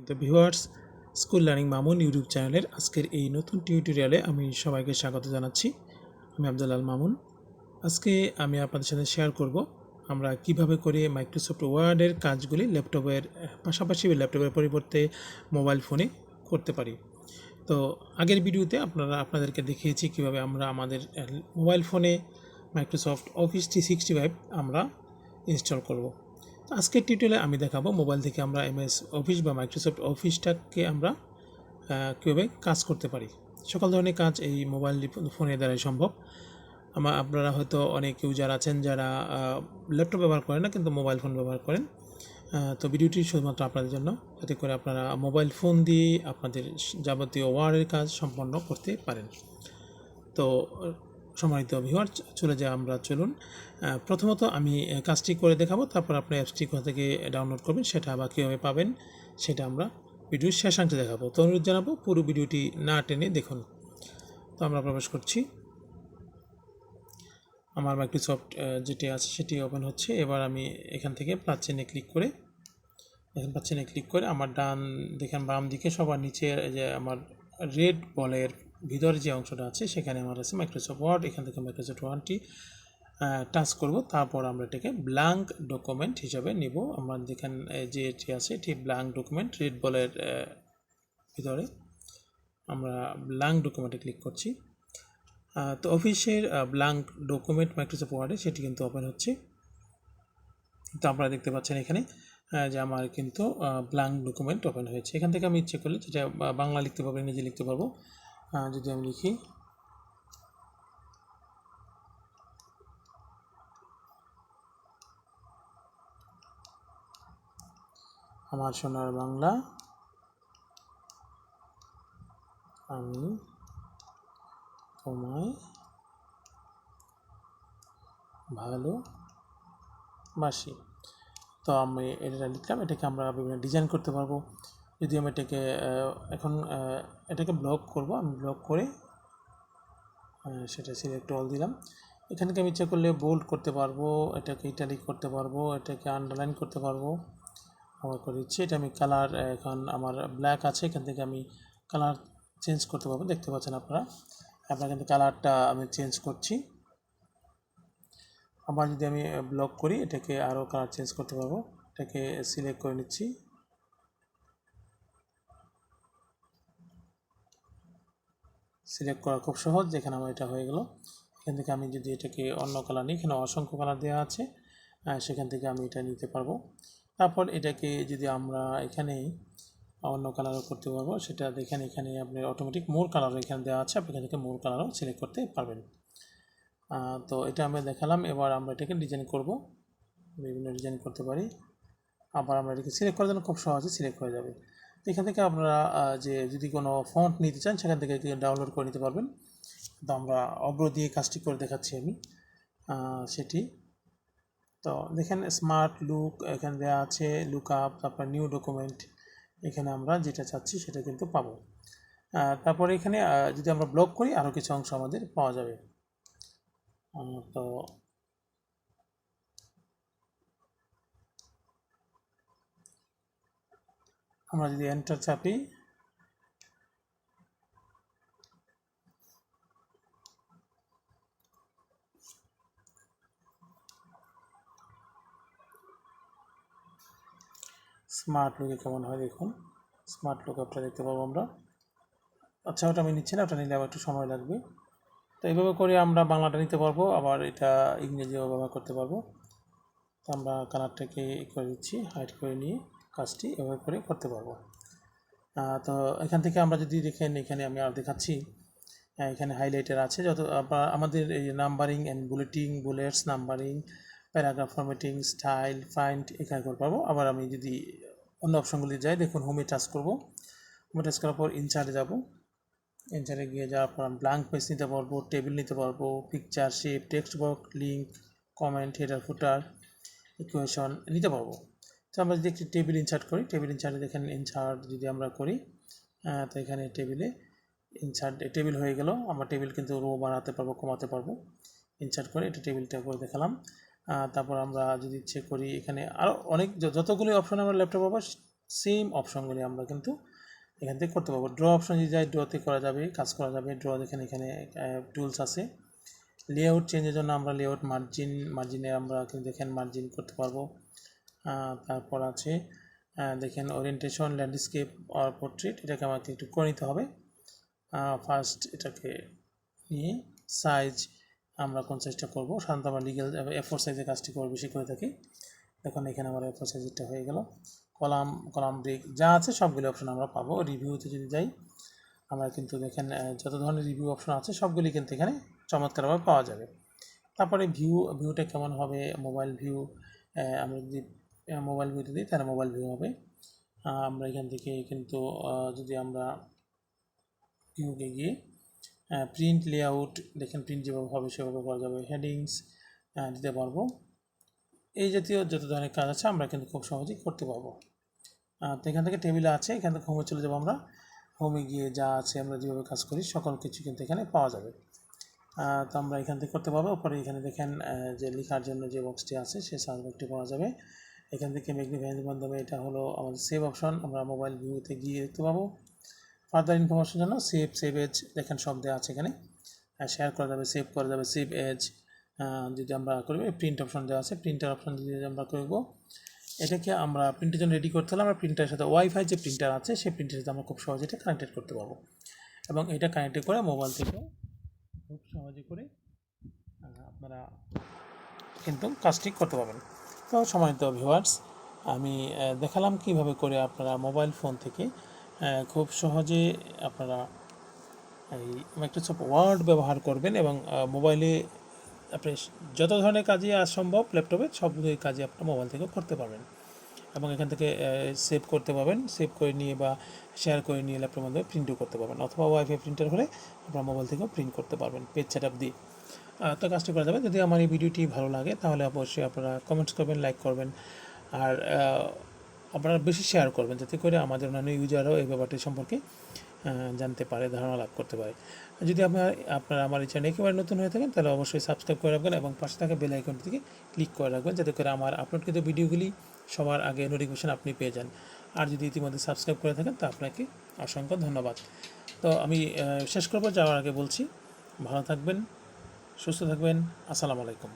তো viewers, school learning Mamun YouTube চ্যানেলের আজকের এই নতুন টিউটোরিয়ালে আমি সবাইকে স্বাগত জানাচ্ছি। আমি আব্দুল্লাল মামুন। আজকে আমি আপনাদের সাথে শেয়ার করব আমরা কিভাবে করে মাইক্রোসফট ওয়ার্ডের কাজগুলি ল্যাপটপের পাশাপাশি ল্যাপটপের পরিবর্তে মোবাইল ফোনে করতে পারি। তো আগের ভিডিওতে আপনাদেরকে দেখিয়েছি কিভাবে আমরা আমাদের মোবাইল ফোনে মাইক্রোসফট অফিস 365 আমরা ইনস্টল করব। আজকের টিউটোরিয়ালে আমি দেখাবো মোবাইল থেকে আমরা এমএস অফিস বা মাইক্রোসফট অফিসটাকে আমরা কীভাবে কাজ করতে পারি। সকল ধরনের কাজ এই মোবাইল ফোনের দ্বারাই সম্ভব। আপনারা হয়তো অনেক ইউজার আছেন যারা ল্যাপটপ ব্যবহার করেন না, কিন্তু মোবাইল ফোন ব্যবহার করেন। তো ভিডিওটি শুধুমাত্র আপনাদের জন্য, যাতে করে আপনারা মোবাইল ফোন দিয়ে আপনাদের যাবতীয় ওয়ার্ডের কাজ সম্পন্ন করতে পারেন। তো সম্মানিত ভিউয়ার, চলুন প্রথমত আমি কাজটি করে দেখাবো, তারপর আপনি অ্যাপসটি কোথা থেকে ডাউনলোড করবেন সেটা বা কীভাবে পাবেন সেটা আমরা ভিডিওর শেষাংশে দেখাবো। তো অনুরোধ জানাবো পুরো ভিডিওটি না টেনে দেখুন। তো আমরা প্রবেশ করছি। আমার মাইক্রোসফট যেটি আছে সেটি ওপেন হচ্ছে। এবার আমি এখান থেকে প্লাস চিহ্নে ক্লিক করে আমার বাম দিকে সবার নিচে যে আমার রেড বলের ভিতরে যে অংশটা আছে সেখানে আমার আছে মাইক্রোসফট ওয়ার্ড। এখান থেকে মাইক্রোসফট ওয়ার্ডটি টাচ করব, তারপর আমরা এটাকে ব্ল্যাঙ্ক ডকুমেন্ট হিসাবে নিব। আমরা দেখেন যে এটি আছে, এটি ব্ল্যাঙ্ক ডকুমেন্ট। রেড বলের ভিতরে আমরা ব্ল্যাঙ্ক ডকুমেন্টে ক্লিক করছি। তো অফিসের ব্ল্যাঙ্ক ডকুমেন্ট মাইক্রোসফট ওয়ার্ডে সেটি কিন্তু ওপেন হচ্ছে। তো আপনারা দেখতে পাচ্ছেন এখানে যে আমার কিন্তু ব্ল্যাঙ্ক ডকুমেন্ট ওপেন হয়েছে। এখান থেকে আমি ইচ্ছে করলে যেটা বাংলা লিখতে পারবো, ইংরেজি লিখতে পারবো। যদি আমি লিখি আমার সোনার বাংলা, আমি তোমায় ভালোবাসি। তো আমি এটা লিখলাম। এটাকে আমরা বিভিন্ন ডিজাইন করতে পারবো। যদি আমি এটাকে ব্লক করব, আমি ব্লক করে সেটা সিলেক্ট অল দিলাম। এখান থেকে আমি ইচ্ছা করলে বোল্ড করতে পারবো, এটাকে ইটালিক করতে পারবো, এটাকে আন্ডারলাইন করতে পারবো। আমার করে দিচ্ছি। এটা আমি কালার, এখন আমার ব্ল্যাক আছে, এখান থেকে আমি কালার চেঞ্জ করতে পারবো। দেখতে পাচ্ছেন আপনারা কিন্তু কালারটা আমি চেঞ্জ করছি। আবার যদি আমি ব্লক করি, এটাকে আরও কালার চেঞ্জ করতে পারবো। এটাকে সিলেক্ট করে নিচ্ছি। সিলেক্ট করা খুব সহজ। যেখানে আমার এটা হয়ে গেল, এখান থেকে আমি যদি এটাকে অন্য কালার নিই, এখানে অসংখ্য কালার দেওয়া আছে, সেখান থেকে আমি এটা নিতে পারবো। তারপর এটাকে যদি আমরা এখানে অন্য কালারও করতে পারবো, সেটা দেখেন এখানে আপনার অটোমেটিক মোর কালারও এখানে দেওয়া আছে, আপনি এখান থেকে মোর কালারও সিলেক্ট করতে পারবেন। তো এটা আমরা দেখালাম। এবার আমরা এটাকে ডিজাইন করব, বিভিন্ন ডিজাইন করতে পারি। আবার আমরা এটাকে সিলেক্ট করার জন্য খুব সহজে সিলেক্ট হয়ে যাবে। তো এখান থেকে আপনারা যদি কোনো ফন্ট নিতে চান সেখান থেকে ডাউনলোড করে নিতে পারবেন। তো আমরা অগ্র দিয়ে কাজটি করে দেখাচ্ছি আমি সেটি। তো দেখেন স্মার্ট লুক এখানে দেওয়া আছে, লুক আপ, তারপর নিউ ডকুমেন্ট, এখানে আমরা যেটা চাচ্ছি সেটা কিন্তু পাবো। তারপরে এখানে যদি আমরা ব্লক করি আরও কিছু অংশ আমাদের পাওয়া যাবে। তো আমরা যদি এন্টার চাপি, স্মার্ট লুকে কেমন হয় দেখুন। স্মার্ট লুক আপটা দেখতে পাবো আমরা। আচ্ছা, ওটা আমি নিচ্ছি না, ওটা নিলে আবার একটু সময় লাগবে। তো এইভাবে করে আমরা বাংলাটা নিতে পারবো, আবার এটা ইংরেজিও ব্যবহার করতে পারবো। তো আমরা কালারটাকে করে দিচ্ছি, হাইড করে নিয়ে কাজটি এভাবে করে করতে পারবো। তো এখান থেকে আমরা যদি দেখেন, এখানে আমি আর দেখাচ্ছি, এখানে হাইলাইটার আছে যত আমাদের এই numbering and bullets, numbering, paragraph formatting, style, find এখানে করতে পারবো। আবার আমি যদি অন্য অপশনগুলি যাই, দেখুন হোমে টাচ করবো। হোমে টাচ করার পর ইনচার্টে যাবো। ইনচার্টে গিয়ে যাওয়ার পর ব্ল্যাঙ্ক পেজ নিতে পারবো, টেবিল নিতে পারবো, picture, shape, text box, link, comment, header, footer, equation নিতে পারবো। তো আমরা যদি একটি টেবিল ইনসার্ট করি, টেবিল ইনসার্টে দেখেন ইনসার্ট যদি আমরা করি, তো এখানে টেবিল হয়ে গেল। আমরা টেবিল কিন্তু রো বানাতে পারবো, কমাতে পারবো। ইনসার্ট করে এটা টেবিলটা করে দেখালাম। তারপর আমরা যদি ইচ্ছে করি, এখানে আরও অনেক যতগুলি অপশন আমরা ল্যাপটপ পাবো সেম অপশনগুলি আমরা কিন্তু এখান থেকে করতে পারবো। ড্র অপশন যদি যাই, ড্রতে করা যাবে, কাজ করা যাবে। ড্র দেখেন এখানে টুলস আছে। লেআউট চেঞ্জের জন্য আমরা লেআউট মার্জিনে আমরা কিন্তু দেখেন মার্জিন করতে পারবো। তারপর আছে দেখেন ওরিয়েন্টেশন, ল্যান্ডস্কেপ আর পোর্ট্রেট, এটাকে আমাকে একটু করে নিতে হবে। ফার্স্ট এটাকে নিয়ে সাইজ আমরা কোন সাইজটা করবো, সাধারণত আমরা লিগেল A4 সাইজের কাজটি বেশি করে থাকি। দেখুন এখানে আমার A4 সাইজেরটা হয়ে গেল। কলাম ব্রেক যা আছে সবগুলি অপশন আমরা পাবো। রিভিউতে যদি যাই, আমরা কিন্তু দেখেন যত ধরনের রিভিউ অপশন আছে সবগুলি কিন্তু এখানে চমৎকারভাবে পাওয়া যাবে। তারপরে ভিউটা কেমন হবে, মোবাইল ভিউ, আমরা যদি মোবাইল ভিউতে দিই তাহলে মোবাইল ভিউ হবে। আমরা এখান থেকে কিন্তু যদি আমরা ভিউকে গিয়ে প্রিন্ট লেআউট দেখেন, প্রিন্ট যেভাবে হবে সেভাবে করা যাবে। হেডিংস দিতে পারবো। এই জাতীয় যত ধরনের কাজ আছে আমরা কিন্তু খুব সহজেই করতে পারবো। তো এখান থেকে টেবিলে আছে, এখান থেকে হোমে চলে যাবো। আমরা হোমে গিয়ে যা আছে আমরা যেভাবে কাজ করি সকল কিছু কিন্তু এখানে পাওয়া যাবে। তো আমরা এখান থেকে করতে পারবো। পরে এখানে দেখেন যে লেখার জন্য যে বক্সটি আছে সেই সার্চ বক্সটি পাওয়া যাবে। এখান থেকে ম্যাগনিফাইংয়ের মাধ্যমে এটা হলো আমাদের সেভ অপশন, আমরা মোবাইল ভিউতে গিয়ে দেখতে পাবো। ফার্দার ইনফরমেশনের জন্য সেভ এজ দেখেন সব দেওয়া আছে এখানে। শেয়ার করা যাবে, সেভ করা যাবে, সেভ এজ যদি আমরা করব। প্রিন্ট অপশন দেওয়া আছে, প্রিন্টার অপশন যদি আমরা করব, এটাকে আমরা প্রিন্টের জন্য রেডি করতে হলে আমরা প্রিন্টারের সাথে ওয়াইফাই যে প্রিন্টার আছে সেই প্রিন্টারের সাথে আমরা খুব সহজে এটা কানেক্টেড করতে পারবো, এবং এটা কানেক্টেড করে মোবাইল থেকে খুব সহজে করে আপনারা কিন্তু কাজটি করতে পারবেন। তো সম্মানিত ভিউয়ার্স, আমি দেখালাম কিভাবে করে আপনারা মোবাইল ফোন থেকে খুব সহজে আপনারা এই মাইক্রোসফট ওয়ার্ড ব্যবহার করবেন, এবং মোবাইলে আপনি যত ধরনের কাজই আজ সম্ভব ল্যাপটপে সবগুলো কাজই আপনার মোবাইল থেকে করতে পারবেন, এবং এখান থেকে সেভ করতে পারবেন। সেভ করে নিয়ে বা শেয়ার করে নিয়ে ল্যাপটপের মাধ্যমে প্রিন্টও করতে পারবেন, অথবা ওয়াইফাই প্রিন্টার হলে আপনার মোবাইল থেকেও প্রিন্ট করতে পারবেন পেজ সেটআপ দিয়ে। তো কাজটি করা যাবে। যদি আমার এই ভিডিওটি ভালো লাগে তাহলে অবশ্যই আপনারা কমেন্টস করবেন, লাইক করবেন, আর আপনারা বেশি শেয়ার করবেন, যাতে করে আমাদের অন্যান্য ইউজারও এই ব্যাপারটি সম্পর্কে জানতে পারে, ধারণা লাভ করতে পারে। যদি আপনারা আমার এই চ্যানেল একেবারে নতুন হয়ে থাকেন তাহলে অবশ্যই সাবস্ক্রাইব করে রাখবেন, এবং পাশে থাকা বেল আইকনটি থেকে ক্লিক করে রাখবেন, যাতে করে আমার আপলোডকৃত ভিডিওগুলি সবার আগে নোটিফিকেশন আপনি পেয়ে যান। আর যদি ইতিমধ্যে সাবস্ক্রাইব করে থাকেন তা আপনাকে অসংখ্য ধন্যবাদ। তো আমি শেষ করবো, যাওয়ার আগে বলছি ভালো থাকবেন, সুস্থ থাকবেন। আসসালামু আলাইকুম।